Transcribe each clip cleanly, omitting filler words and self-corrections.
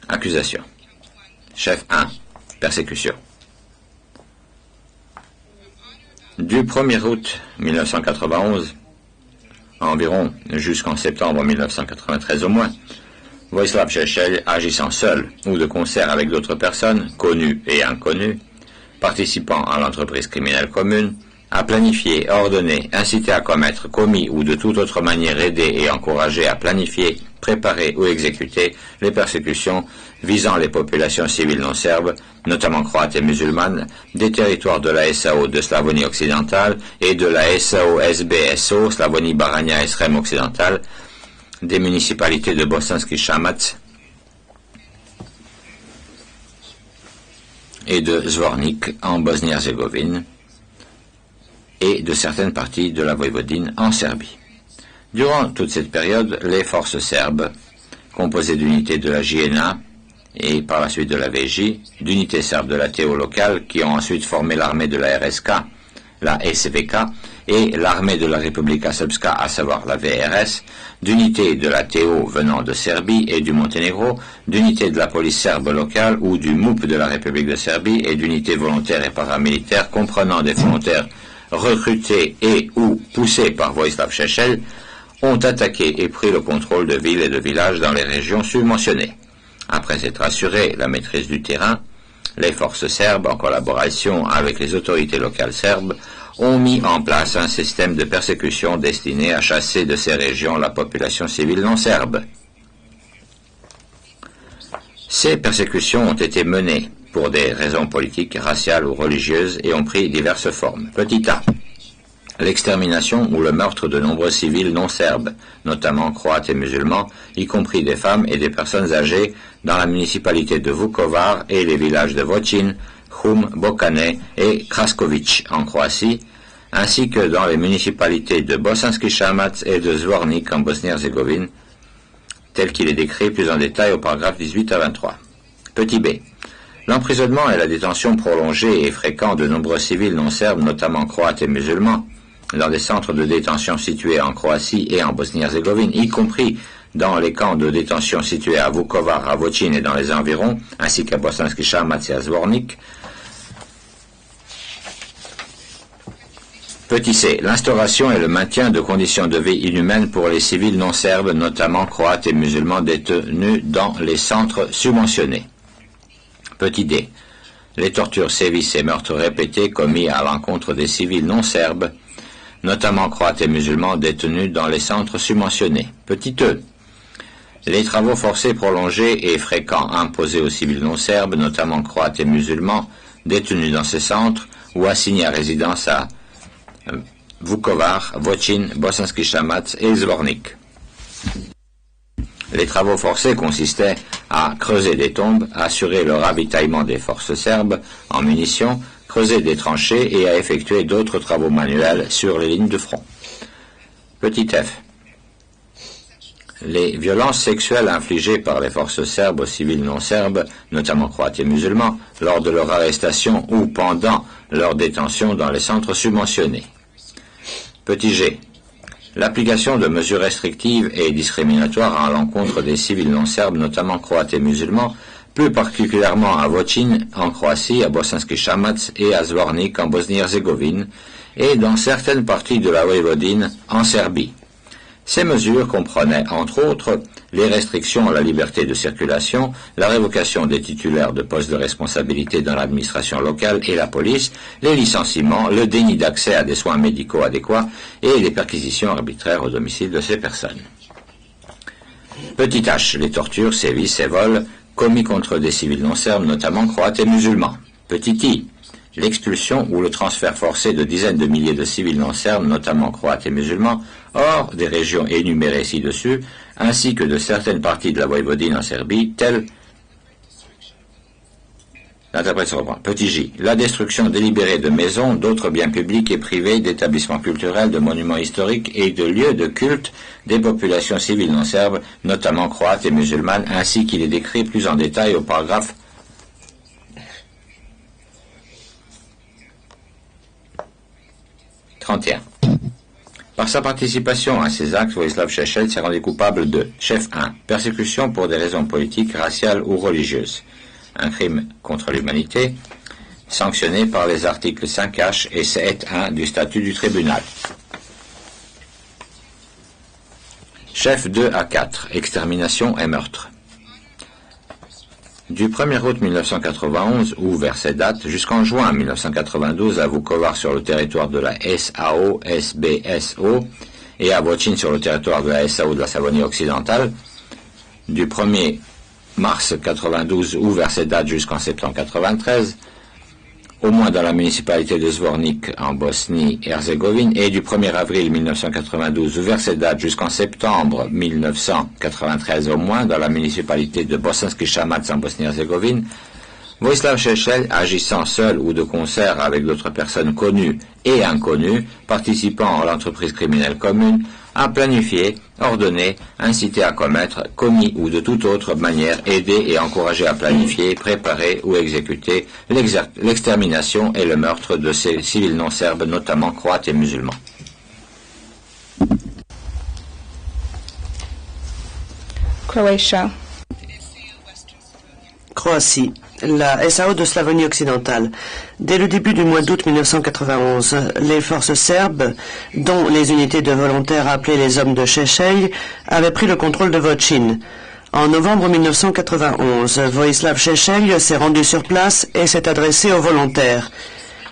Accusation. Chef 1. Persécution. Du 1er août 1991, environ jusqu'en septembre 1993 au moins, Vojislav Šešelj, agissant seul ou de concert avec d'autres personnes, connues et inconnues, participant à l'entreprise criminelle commune, a planifié, ordonné, incité à commettre, commis ou de toute autre manière aidé et encouragé à planifier, préparer ou exécuter les persécutions visant les populations civiles non serbes, notamment croates et musulmanes, des territoires de la SAO de Slavonie occidentale et de la SAO SBSO, Slavonie Baranja et Srem occidentale, des municipalités de Bosanski Šamac et de Zvornik en Bosnie-Herzégovine et de certaines parties de la Voïvodine en Serbie. Durant toute cette période, les forces serbes, composées d'unités de la JNA et par la suite de la VJ, d'unités serbes de la TO locale qui ont ensuite formé l'armée de la RSK, la SVK, et l'armée de la Republika Srpska, à savoir la VRS, d'unités de la TO venant de Serbie et du Monténégro, d'unités de la police serbe locale ou du MUP de la République de Serbie et d'unités volontaires et paramilitaires comprenant des volontaires recrutés et ou poussés par Vojislav Šešelj, ont attaqué et pris le contrôle de villes et de villages dans les régions submentionnées. Après s'être assuré la maîtrise du terrain, les forces serbes, en collaboration avec les autorités locales serbes, ont mis en place un système de persécution destiné à chasser de ces régions la population civile non serbe. Ces persécutions ont été menées pour des raisons politiques, raciales ou religieuses et ont pris diverses formes. Petit a. L'extermination ou le meurtre de nombreux civils non serbes, notamment croates et musulmans, y compris des femmes et des personnes âgées, dans la municipalité de Vukovar et les villages de Voćin, Hum, Bokane et Kraskovic en Croatie, ainsi que dans les municipalités de Bosanski Šamac et de Zvornik en Bosnie-Herzégovine, tel qu'il est décrit plus en détail au paragraphe 18 à 23. Petit b. L'emprisonnement et la détention prolongée et fréquente de nombreux civils non serbes, notamment croates et musulmans, dans des centres de détention situés en Croatie et en Bosnie-Herzégovine, y compris dans les camps de détention situés à Vukovar, à Voćin et dans les environs, ainsi qu'à Bosanski Šamac et à Zvornik. Petit c. L'instauration et le maintien de conditions de vie inhumaines pour les civils non serbes, notamment croates et musulmans détenus dans les centres subventionnés. Petit d. Les tortures, sévices et meurtres répétés commis à l'encontre des civils non serbes, notamment croates et musulmans détenus dans les centres subventionnés. Petit e. Les travaux forcés prolongés et fréquents imposés aux civils non serbes, notamment croates et musulmans, détenus dans ces centres ou assignés à résidence à Vukovar, Voćin, Bosanski Šamac et Zvornik. Les travaux forcés consistaient à creuser des tombes, à assurer le ravitaillement des forces serbes en munitions, creuser des tranchées et à effectuer d'autres travaux manuels sur les lignes de front. Petit f. Les violences sexuelles infligées par les forces serbes aux civils non serbes, notamment croates et musulmans, lors de leur arrestation ou pendant leur détention dans les centres subventionnés. Petit g. L'application de mesures restrictives et discriminatoires à l'encontre des civils non serbes, notamment croates et musulmans, plus particulièrement à Voćin en Croatie, à Bosanski Šamac et à Zvornik en Bosnie-Herzégovine, et dans certaines parties de la Voïvodine en Serbie. Ces mesures comprenaient, entre autres, les restrictions à la liberté de circulation, la révocation des titulaires de postes de responsabilité dans l'administration locale et la police, les licenciements, le déni d'accès à des soins médicaux adéquats et les perquisitions arbitraires au domicile de ces personnes. Petit h. Les tortures, sévices et vols commis contre des civils non serbes, notamment croates et musulmans. Petit i. L'expulsion ou le transfert forcé de dizaines de milliers de civils non serbes, notamment croates et musulmans, hors des régions énumérées ci-dessus, ainsi que de certaines parties de la Voïvodine en Serbie, telles l'interprète se reprend. Petit j. La destruction délibérée de maisons, d'autres biens publics et privés, d'établissements culturels, de monuments historiques et de lieux de culte des populations civiles non serbes, notamment croates et musulmanes, ainsi qu'il est décrit plus en détail au paragraphe 31. Par sa participation à ces actes, Vojislav Šešelj s'est rendu coupable de chef 1. Persécution pour des raisons politiques, raciales ou religieuses. Un crime contre l'humanité, sanctionné par les articles 5H et 7.1 du statut du tribunal. Chef 2 à 4. Extermination et meurtre. Du 1er août 1991, ou vers cette date, jusqu'en juin 1992 à Vukovar sur le territoire de la SAO, SBSO, et à Vochin sur le territoire de la SAO de la Slavonie occidentale, du 1er mars 1992 ou vers cette date jusqu'en septembre 1993, au moins dans la municipalité de Zvornik en Bosnie-Herzégovine, et du 1er avril 1992 ou vers cette date jusqu'en septembre 1993 au moins dans la municipalité de Bosanski Shamac en Bosnie-Herzégovine, Vojislav Šešelj, agissant seul ou de concert avec d'autres personnes connues et inconnues, participant à l'entreprise criminelle commune, a planifié, ordonné, incité à commettre, commis ou de toute autre manière aidé et encouragé à planifier, préparer ou exécuter l'extermination et le meurtre de ces civils non serbes, notamment croates et musulmans. Croatia. Croatie, la SAO de Slavonie occidentale. Dès le début du mois d'août 1991, les forces serbes, dont les unités de volontaires appelées les hommes de Šešelj, avaient pris le contrôle de Vochin. En novembre 1991, Vojislav Šešelj s'est rendu sur place et s'est adressé aux volontaires.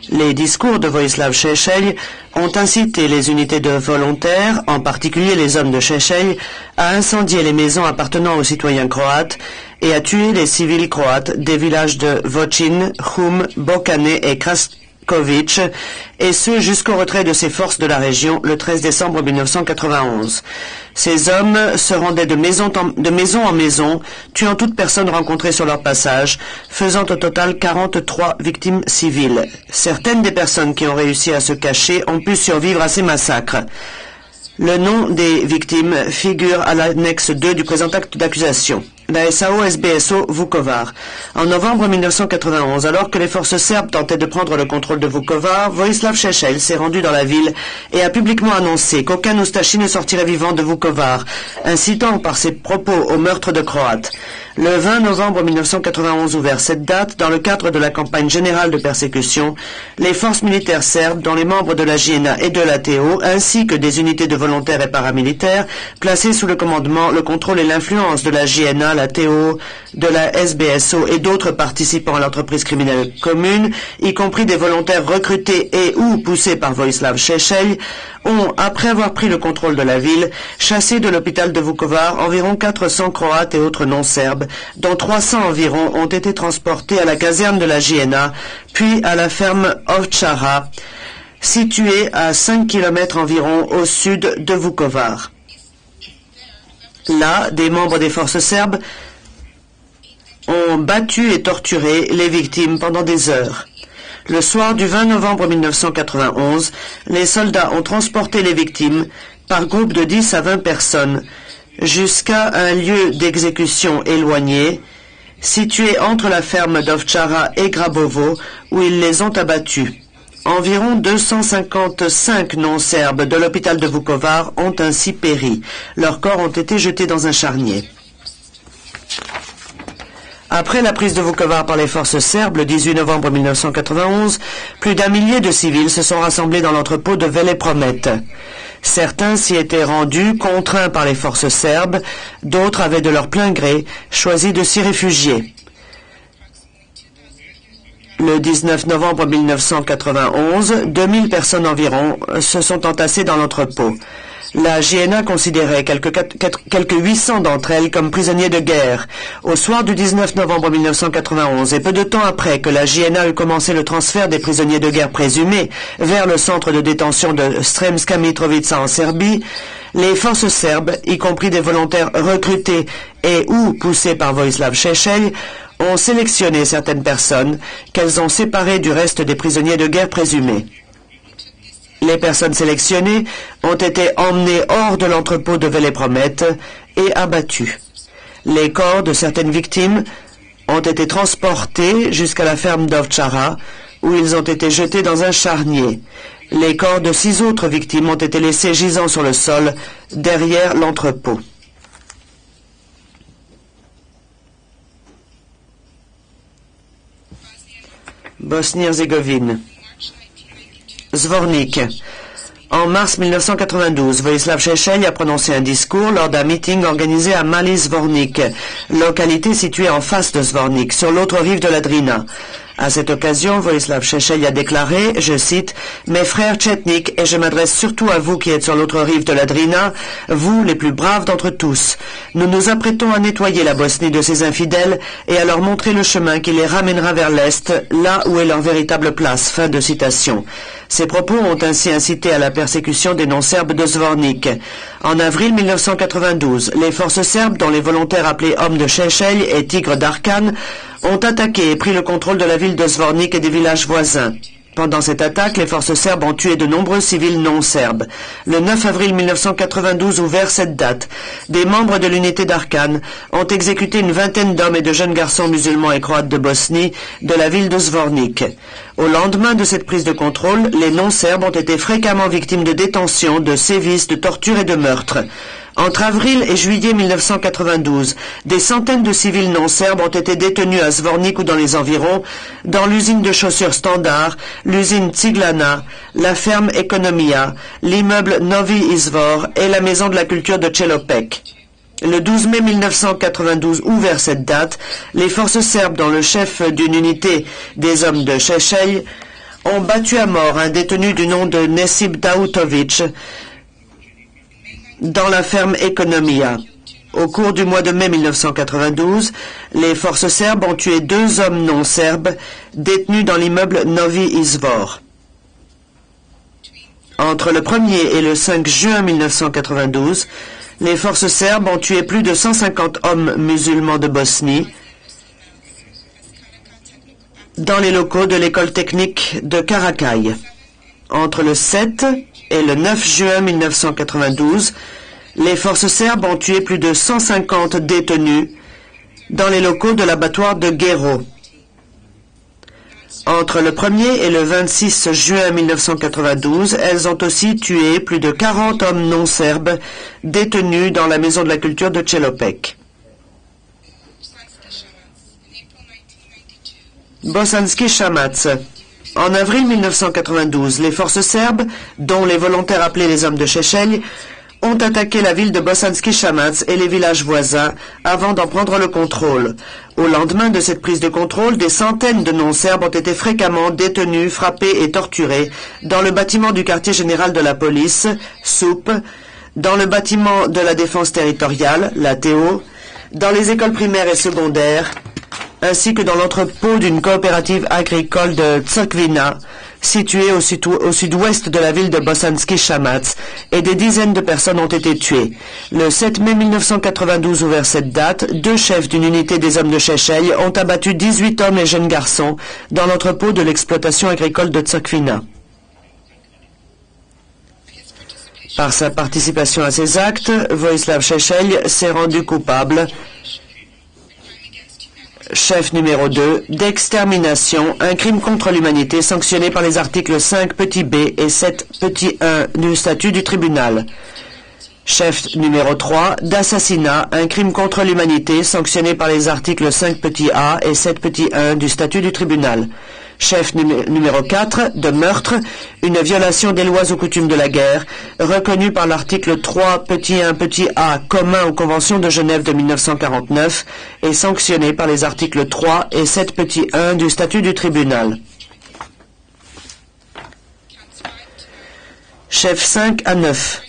Les discours de Vojislav Šešelj ont incité les unités de volontaires, en particulier les hommes de Šešelj, à incendier les maisons appartenant aux citoyens croates et à tuer les civils croates des villages de Vochin, Hum, Bokane et Kraskovic, et ce jusqu'au retrait de ces forces de la région le 13 décembre 1991. Ces hommes se rendaient de maison en maison, tuant toute personne rencontrée sur leur passage, faisant au total 43 victimes civiles. Certaines des personnes qui ont réussi à se cacher ont pu survivre à ces massacres. Le nom des victimes figure à l'annexe 2 du présent acte d'accusation. La SAO-SBSO Vukovar. En novembre 1991, alors que les forces serbes tentaient de prendre le contrôle de Vukovar, Vojislav Šešelj s'est rendu dans la ville et a publiquement annoncé qu'aucun Ustashi ne sortirait vivant de Vukovar, incitant par ses propos au meurtre de Croates. Le 20 novembre 1991 ou vers cette date, dans le cadre de la campagne générale de persécution, les forces militaires serbes, dont les membres de la JNA et de l'ATO, ainsi que des unités de volontaires et paramilitaires, placées sous le commandement, le contrôle et l'influence de la JNA, l'ATO, de la SBSO et d'autres participants à l'entreprise criminelle commune, y compris des volontaires recrutés et ou poussés par Vojislav Šešelj, ont, après avoir pris le contrôle de la ville, chassé de l'hôpital de Vukovar environ 400 Croates et autres non-serbes, dont 300 environ ont été transportés à la caserne de la JNA, puis à la ferme Ovčara, située à 5 km environ au sud de Vukovar. Là, des membres des forces serbes ont battu et torturé les victimes pendant des heures. Le soir du 20 novembre 1991, les soldats ont transporté les victimes par groupe de 10 à 20 personnes jusqu'à un lieu d'exécution éloigné, situé entre la ferme d'Ovčara et Grabovo, où ils les ont abattus. Environ 255 non-serbes de l'hôpital de Vukovar ont ainsi péri. Leurs corps ont été jetés dans un charnier. Après la prise de Vukovar par les forces serbes le 18 novembre 1991, plus d'un millier de civils se sont rassemblés dans l'entrepôt de Velepromet. Certains s'y étaient rendus, contraints par les forces serbes, d'autres avaient de leur plein gré choisi de s'y réfugier. Le 19 novembre 1991, 2000 personnes environ se sont entassées dans l'entrepôt. La JNA considérait quelques 800 d'entre elles comme prisonniers de guerre. Au soir du 19 novembre 1991, et peu de temps après que la JNA eut commencé le transfert des prisonniers de guerre présumés vers le centre de détention de Sremska Mitrovica en Serbie, les forces serbes, y compris des volontaires recrutés et ou poussés par Vojislav Šešelj, ont sélectionné certaines personnes qu'elles ont séparées du reste des prisonniers de guerre présumés. Les personnes sélectionnées ont été emmenées hors de l'entrepôt de Velepromet et abattues. Les corps de certaines victimes ont été transportés jusqu'à la ferme d'Ovčara, où ils ont été jetés dans un charnier. Les corps de 6 autres victimes ont été laissés gisant sur le sol, derrière l'entrepôt. Bosnie-Herzégovine. Zvornik. En mars 1992, Vojislav Šešelj a prononcé un discours lors d'un meeting organisé à Mali Zvornik, localité située en face de Zvornik, sur l'autre rive de la Drina. À cette occasion, Vojislav Šešelj a déclaré, je cite, « Mes frères tchetniks, et je m'adresse surtout à vous qui êtes sur l'autre rive de la Drina, vous les plus braves d'entre tous. Nous nous apprêtons à nettoyer la Bosnie de ces infidèles et à leur montrer le chemin qui les ramènera vers l'Est, là où est leur véritable place. » Fin de citation. Ces propos ont ainsi incité à la persécution des non-serbes de Zvornik. En avril 1992, les forces serbes, dont les volontaires appelés Hommes de Šešelj et Tigres d'Arkan, ont attaqué et pris le contrôle de la ville de Zvornik et des villages voisins. Pendant cette attaque, les forces serbes ont tué de nombreux civils non serbes. Le 9 avril 1992 ou vers cette date, des membres de l'unité d'Arkan ont exécuté une vingtaine d'hommes et de jeunes garçons musulmans et croates de Bosnie de la ville de Zvornik. Au lendemain de cette prise de contrôle, les non-serbes ont été fréquemment victimes de détentions, de sévices, de tortures et de meurtres. Entre avril et juillet 1992, des centaines de civils non-serbes ont été détenus à Zvornik ou dans les environs, dans l'usine de chaussures Standard, l'usine Ciglana, la ferme Ekonomia, l'immeuble Novi Izvor et la maison de la culture de Čelopek. Le 12 mai 1992 ou vers cette date, les forces serbes, dont le chef d'une unité des hommes de Šešelj, ont battu à mort un détenu du nom de Nesip Dautovic, dans la ferme Ekonomia. Au cours du mois de mai 1992, les forces serbes ont tué 2 hommes non serbes détenus dans l'immeuble Novi Izvor. Entre le 1er et le 5 juin 1992, les forces serbes ont tué plus de 150 hommes musulmans de Bosnie dans les locaux de l'école technique de Karakay. Entre le 7 et le 9 juin 1992, les forces serbes ont tué plus de 150 détenus dans les locaux de l'abattoir de Gero. Entre le 1er et le 26 juin 1992, elles ont aussi tué plus de 40 hommes non serbes détenus dans la maison de la culture de Čelopek. Bosanski Shamac. En avril 1992, les forces serbes, dont les volontaires appelés les hommes de Šešelj, ont attaqué la ville de Bosanski Shamac et les villages voisins avant d'en prendre le contrôle. Au lendemain de cette prise de contrôle, des centaines de non-serbes ont été fréquemment détenus, frappés et torturés dans le bâtiment du quartier général de la police, SUP, dans le bâtiment de la défense territoriale, l'ATO, dans les écoles primaires et secondaires, ainsi que dans l'entrepôt d'une coopérative agricole de Crkvina, située au sud-ouest de la ville de Bosanski Shamac, et des dizaines de personnes ont été tuées. Le 7 mai 1992 ou vers cette date, 2 chefs d'une unité des hommes de Šešelj ont abattu 18 hommes et jeunes garçons dans l'entrepôt de l'exploitation agricole de Crkvina. Par sa participation à ces actes, Vojislav Šešelj s'est rendu coupable, chef numéro 2, d'extermination, un crime contre l'humanité sanctionné par les articles 5 petit b et 7 petit 1 du statut du tribunal. Chef numéro 3, d'assassinat, un crime contre l'humanité sanctionné par les articles 5 petit a et 7 petit 1 du statut du tribunal. Chef numéro 4, de meurtre, une violation des lois ou coutumes de la guerre, reconnue par l'article 3 petit 1 petit a commun aux conventions de Genève de 1949 et sanctionnée par les articles 3 et 7 petit 1 du statut du tribunal. Chef 5 à 9.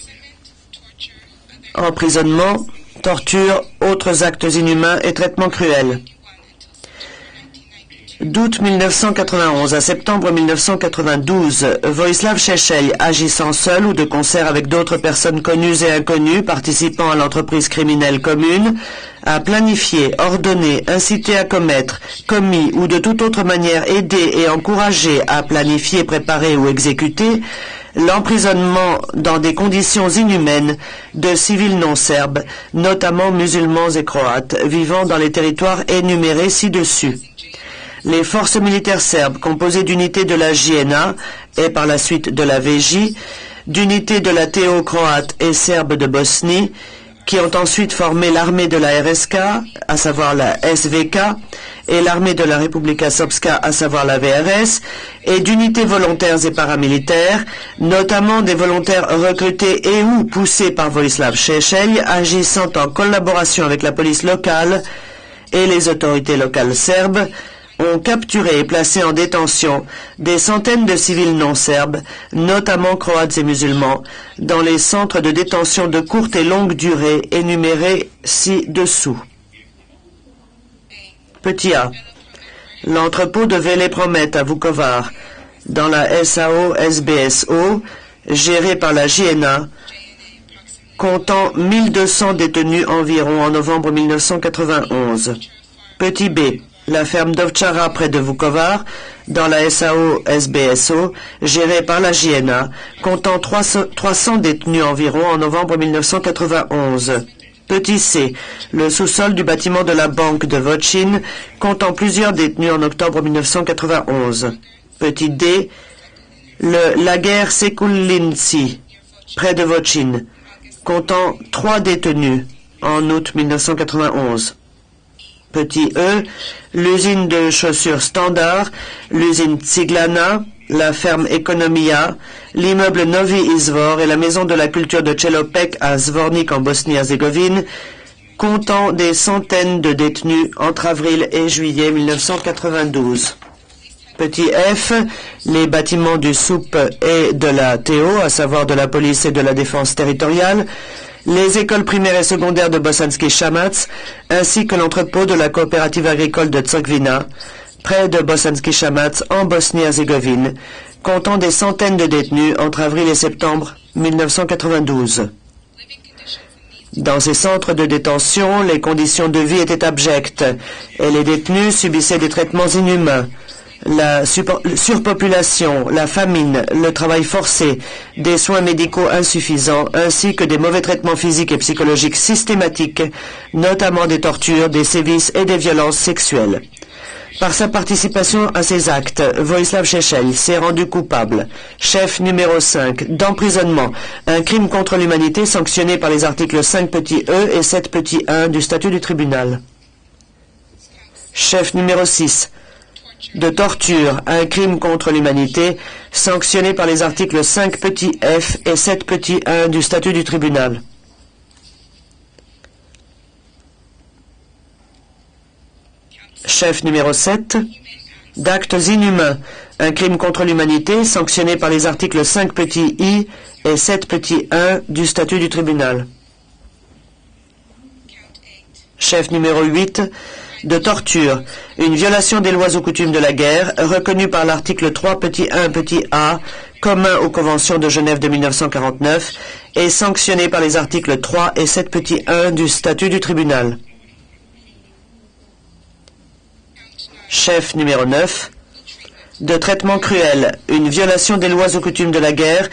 Emprisonnement, torture, autres actes inhumains et traitements cruels. D'août 1991 à septembre 1992, Vojislav Šešelj, agissant seul ou de concert avec d'autres personnes connues et inconnues participant à l'entreprise criminelle commune, a planifié, ordonné, incité à commettre, commis ou de toute autre manière aidé et encouragé à planifier, préparer ou exécuter l'emprisonnement dans des conditions inhumaines de civils non serbes, notamment musulmans et croates, vivant dans les territoires énumérés ci-dessus. les forces militaires serbes composées d'unités de la JNA et par la suite de la VJ, d'unités de la TO croate et serbe de Bosnie, qui ont ensuite formé l'armée de la RSK, à savoir la SVK, et l'armée de la Republika Srpska, à savoir la VRS, et d'unités volontaires et paramilitaires, notamment des volontaires recrutés et ou poussés par Vojislav Šešelj, agissant en collaboration avec la police locale et les autorités locales serbes, ont capturé et placé en détention des centaines de civils non serbes, notamment croates et musulmans, dans les centres de détention de courte et longue durée énumérés ci-dessous. Petit A. L'entrepôt de Velepromet à Vukovar, dans la SAO-SBSO, gérée par la JNA, comptant 1200 détenus environ en novembre 1991. Petit B. La ferme d'Ovčara près de Vukovar, dans la SAO-SBSO, gérée par la JNA, comptant 300 détenus environ en novembre 1991. Petit C. Le sous-sol du bâtiment de la banque de Vochin, comptant plusieurs détenus en octobre 1991. Petit D. Le lager Sekulinci, près de Vochin, comptant 3 détenus en août 1991. Petit E, l'usine de chaussures Standard, l'usine Tsiglana, la ferme Economia, l'immeuble Novi Izvor et la maison de la culture de Čelopek à Zvornik en Bosnie-Herzégovine, comptant des centaines de détenus entre avril et juillet 1992. Petit F, les bâtiments du SOUP et de la TO, à savoir de la police et de la défense territoriale, les écoles primaires et secondaires de Bosanski Shamac, ainsi que l'entrepôt de la coopérative agricole de Crkvina, près de Bosanski Shamac, en Bosnie-Herzégovine, comptant des centaines de détenus entre avril et septembre 1992. Dans ces centres de détention, les conditions de vie étaient abjectes et les détenus subissaient des traitements inhumains. La surpopulation, la famine, le travail forcé, des soins médicaux insuffisants, ainsi que des mauvais traitements physiques et psychologiques systématiques, notamment des tortures, des sévices et des violences sexuelles. Par sa participation à ces actes, Vojislav Šešelj s'est rendu coupable, chef numéro 5, d'emprisonnement, un crime contre l'humanité sanctionné par les articles 5 petit e et 7 petit 1 du statut du tribunal. Chef numéro 6, de torture, un crime contre l'humanité, sanctionné par les articles 5 petit f et 7 petit 1 du statut du tribunal. Chef numéro 7, d'actes inhumains, un crime contre l'humanité, sanctionné par les articles 5 petit i et 7 petit 1 du statut du tribunal. Chef numéro 8, de torture, une violation des lois ou coutumes de la guerre, reconnue par l'article 3 petit 1 petit a, commun aux conventions de Genève de 1949, et sanctionné par les articles 3 et 7 petit 1 du statut du tribunal. Chef numéro 9, de traitement cruel, une violation des lois ou coutumes de la guerre,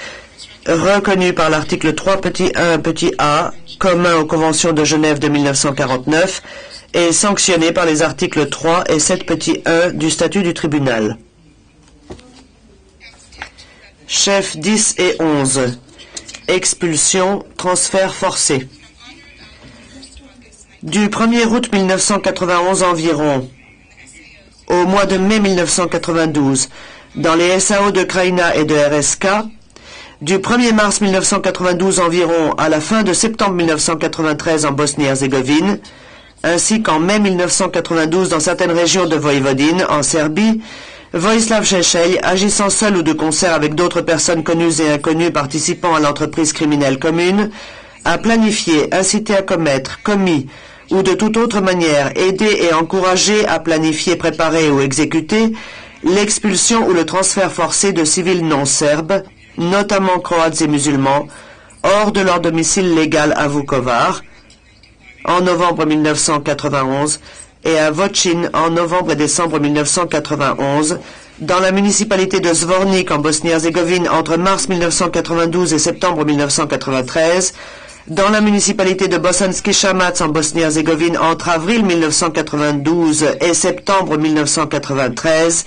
reconnue par l'article 3 petit 1 petit a, commun aux conventions de Genève de 1949, et sanctionné par les articles 3 et 7 petit 1 du statut du tribunal. Chef 10 et 11. Expulsion, transfert forcé. Du 1er août 1991 environ au mois de mai 1992, dans les SAO de Krajina et de RSK, du 1er mars 1992 environ à la fin de septembre 1993 en Bosnie-Herzégovine, ainsi qu'en mai 1992 dans certaines régions de Voïvodine, en Serbie, Vojislav Šešelj, agissant seul ou de concert avec d'autres personnes connues et inconnues participant à l'entreprise criminelle commune, a planifié, incité à commettre, commis, ou de toute autre manière aidé et encouragé à planifier, préparer ou exécuter l'expulsion ou le transfert forcé de civils non serbes, notamment croates et musulmans, hors de leur domicile légal à Vukovar, en novembre 1991, et à Vochin en novembre et décembre 1991, dans la municipalité de Zvornik en Bosnie-Herzégovine entre mars 1992 et septembre 1993, dans la municipalité de Bosanski Shamac en Bosnie-Herzégovine entre avril 1992 et septembre 1993,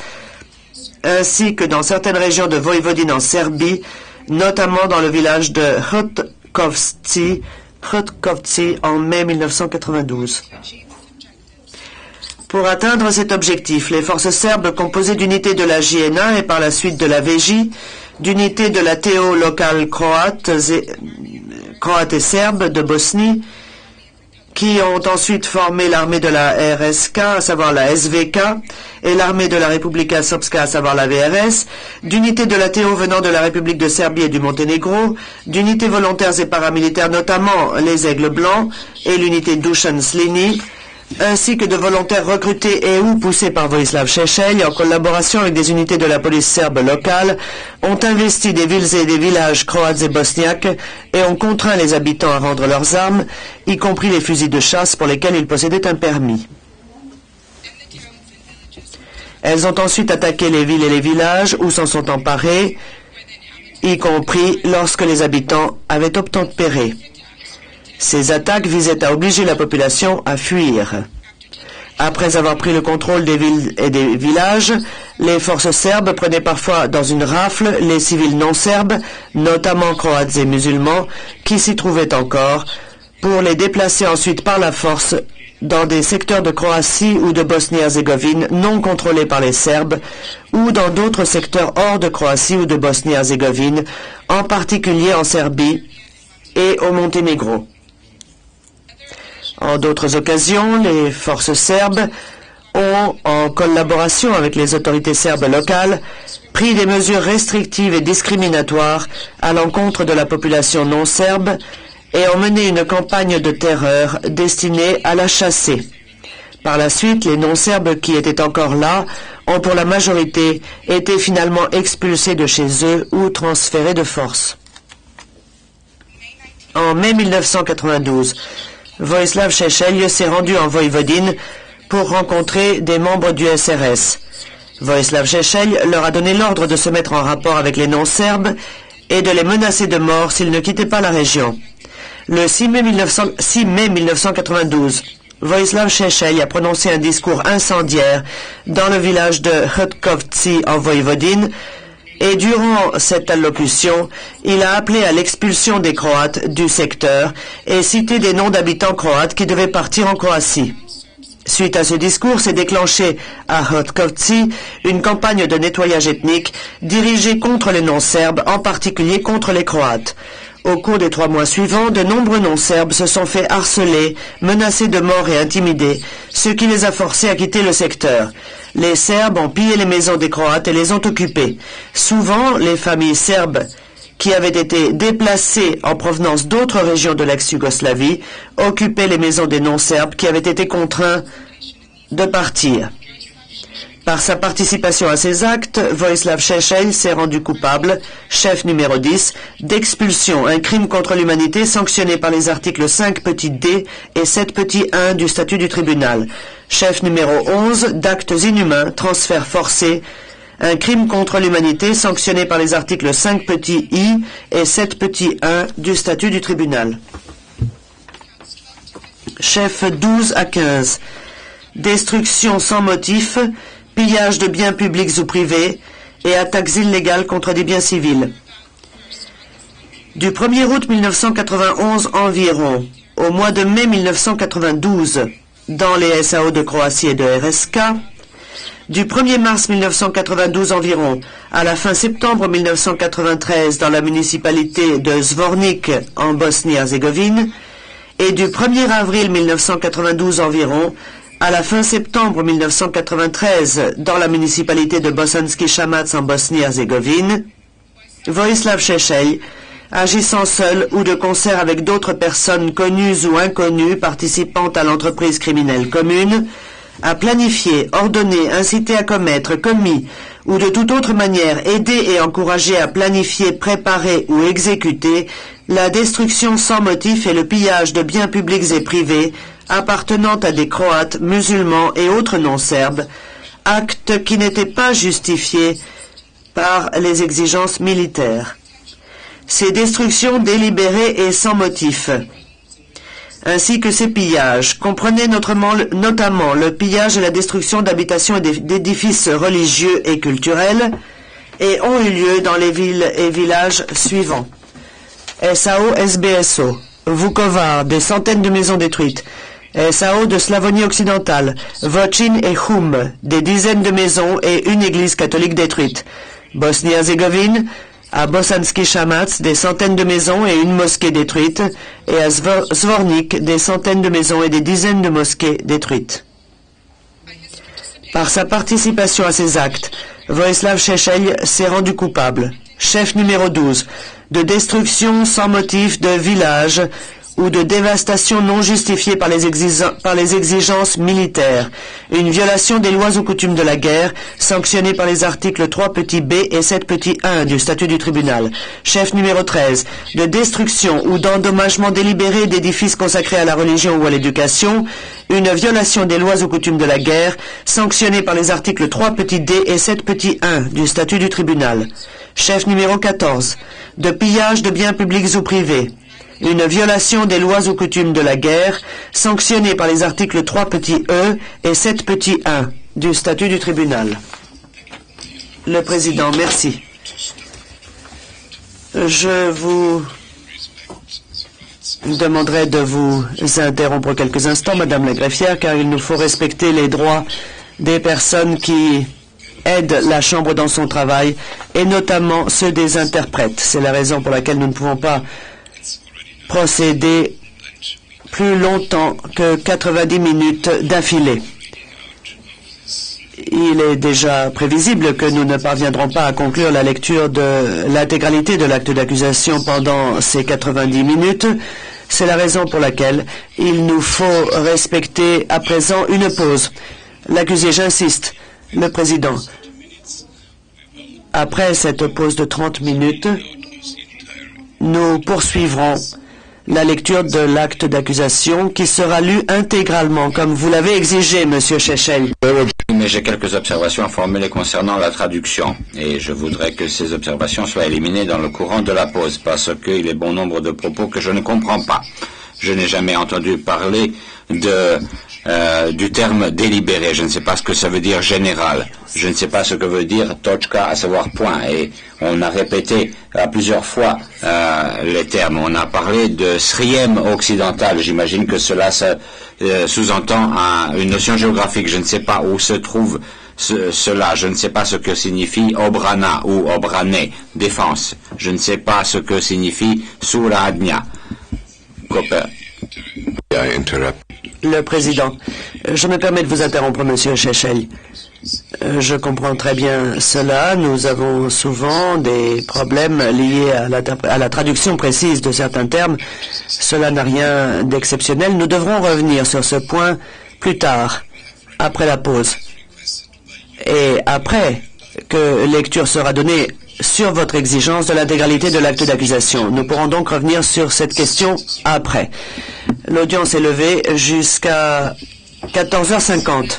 ainsi que dans certaines régions de Voïvodine en Serbie, notamment dans le village de Hrtkovci en mai 1992. Pour atteindre cet objectif, les forces serbes composées d'unités de la JNA et par la suite de la VJ, d'unités de la TO locale croate et serbe de Bosnie, qui ont ensuite formé l'armée de la RSK, à savoir la SVK, et l'armée de la Republika Srpska, à savoir la VRS, d'unités de la TO venant de la République de Serbie et du Monténégro, d'unités volontaires et paramilitaires, notamment les Aigles Blancs et l'unité Dusan Slini, ainsi que de volontaires recrutés et ou poussés par Vojislav Šešelj en collaboration avec des unités de la police serbe locale, ont investi des villes et des villages croates et bosniaques et ont contraint les habitants à rendre leurs armes, y compris les fusils de chasse pour lesquels ils possédaient un permis. Elles ont ensuite attaqué les villes et les villages où s'en sont emparés, y compris lorsque les habitants avaient obtempéré. Ces attaques visaient à obliger la population à fuir. Après avoir pris le contrôle des villes et des villages, les forces serbes prenaient parfois dans une rafle les civils non serbes, notamment croates et musulmans, qui s'y trouvaient encore, pour les déplacer ensuite par la force dans des secteurs de Croatie ou de Bosnie-Herzégovine non contrôlés par les Serbes, ou dans d'autres secteurs hors de Croatie ou de Bosnie-Herzégovine, en particulier en Serbie et au Monténégro. En d'autres occasions, les forces serbes ont, en collaboration avec les autorités serbes locales, pris des mesures restrictives et discriminatoires à l'encontre de la population non serbe et ont mené une campagne de terreur destinée à la chasser. Par la suite, les non-serbes qui étaient encore là ont pour la majorité été finalement expulsés de chez eux ou transférés de force. En mai 1992, Vojislav Šešelj s'est rendu en Voïvodine pour rencontrer des membres du SRS. Vojislav Šešelj leur a donné l'ordre de se mettre en rapport avec les non-serbes et de les menacer de mort s'ils ne quittaient pas la région. Le 6 mai 1992, Vojislav Šešelj a prononcé un discours incendiaire dans le village de Hrtkovci en Voïvodine, et durant cette allocution, il a appelé à l'expulsion des Croates du secteur et cité des noms d'habitants croates qui devaient partir en Croatie. Suite à ce discours, s'est déclenchée à Hrtkovci une campagne de nettoyage ethnique dirigée contre les non-serbes, en particulier contre les Croates. Au cours des 3 mois suivants, de nombreux non-serbes se sont fait harceler, menacés de mort et intimidés, ce qui les a forcés à quitter le secteur. Les Serbes ont pillé les maisons des Croates et les ont occupées. Souvent, les familles serbes qui avaient été déplacées en provenance d'autres régions de l'ex-Yougoslavie occupaient les maisons des non-serbes qui avaient été contraints de partir. Par sa participation à ces actes, Vojislav Šešelj s'est rendu coupable, chef numéro 10, d'expulsion, un crime contre l'humanité sanctionné par les articles 5 petit d et 7 petit 1 du statut du tribunal. Chef numéro 11, d'actes inhumains, transfert forcé, un crime contre l'humanité sanctionné par les articles 5 petit i et 7 petit 1 du statut du tribunal. Chef 12 à 15, destruction sans motif, pillage de biens publics ou privés et attaques illégales contre des biens civils. Du 1er août 1991 environ au mois de mai 1992 dans les SAO de Croatie et de RSK, du 1er mars 1992 environ à la fin septembre 1993 dans la municipalité de Zvornik en Bosnie-Herzégovine et du 1er avril 1992 environ à la fin septembre 1993, dans la municipalité de Bosanski Shamac en Bosnie-Herzégovine, Vojislav Šešelj, agissant seul ou de concert avec d'autres personnes connues ou inconnues participant à l'entreprise criminelle commune, a planifié, ordonné, incité à commettre, commis ou de toute autre manière aidé et encouragé à planifier, préparer ou exécuter la destruction sans motif et le pillage de biens publics et privés appartenant à des Croates, musulmans et autres non-serbes, actes qui n'étaient pas justifiés par les exigences militaires. ces destructions délibérées et sans motif, ainsi que ces pillages, comprenaient notamment le pillage et la destruction d'habitations et d'édifices religieux et culturels, et ont eu lieu dans les villes et villages suivants. SAO SBSO, Vukovar, des centaines de maisons détruites. SAO de Slavonie occidentale, Vochin et Hum, des dizaines de maisons et une église catholique détruite. Bosnie-Herzégovine, à Bosanski Shamac, des centaines de maisons et une mosquée détruite, et à Zvornik, des centaines de maisons et des dizaines de mosquées détruites. Par sa participation à ces actes, Vojislav Šešelj s'est rendu coupable, chef numéro 12, de destruction sans motif de villages ou de dévastation non justifiée par les exigences militaires, une violation des lois ou coutumes de la guerre, sanctionnée par les articles 3 petit b et 7 petit 1 du statut du tribunal. Chef numéro 13, de destruction ou d'endommagement délibéré d'édifices consacrés à la religion ou à l'éducation, une violation des lois ou coutumes de la guerre, sanctionnée par les articles 3 petit d et 7 petit 1 du statut du tribunal. Chef numéro 14, de pillage de biens publics ou privés, une violation des lois ou coutumes de la guerre, sanctionnée par les articles 3 petit e et 7 petit 1 du statut du tribunal. Le président, merci. Je vous demanderai de vous interrompre quelques instants, Madame la greffière, car il nous faut respecter les droits des personnes qui aident la Chambre dans son travail, et notamment ceux des interprètes. C'est la raison pour laquelle nous ne pouvons pas procéder plus longtemps que 90 minutes d'affilée. Il est déjà prévisible que nous ne parviendrons pas à conclure la lecture de l'intégralité de l'acte d'accusation pendant ces 90 minutes. C'est la raison pour laquelle il nous faut respecter à présent une pause. L'accusé, j'insiste, le président. Après cette pause de 30 minutes, nous poursuivrons la lecture de l'acte d'accusation qui sera lu intégralement, comme vous l'avez exigé, Monsieur Šešelj. Mais j'ai quelques observations à formuler concernant la traduction, et je voudrais que ces observations soient éliminées dans le courant de la pause, parce qu'il y a bon nombre de propos que je ne comprends pas. Je n'ai jamais entendu parler du terme délibéré. Je ne sais pas ce que ça veut dire général. Je ne sais pas ce que veut dire tochka, à savoir point. Et on a répété à plusieurs fois les termes. On a parlé de Sriem occidental. J'imagine que cela sous-entend une notion géographique. Je ne sais pas où se trouve cela. Je ne sais pas ce que signifie Obrana ou Obrané, défense. Je ne sais pas ce que signifie Suradnia. Le président, je me permets de vous interrompre, Monsieur Šešelj. Je comprends très bien cela. Nous avons souvent des problèmes liés à la traduction précise de certains termes. Cela n'a rien d'exceptionnel. Nous devrons revenir sur ce point plus tard, après la pause. Et après que lecture sera donnée sur votre exigence de l'intégralité de l'acte d'accusation. Nous pourrons donc revenir sur cette question après. L'audience est levée jusqu'à 14h50.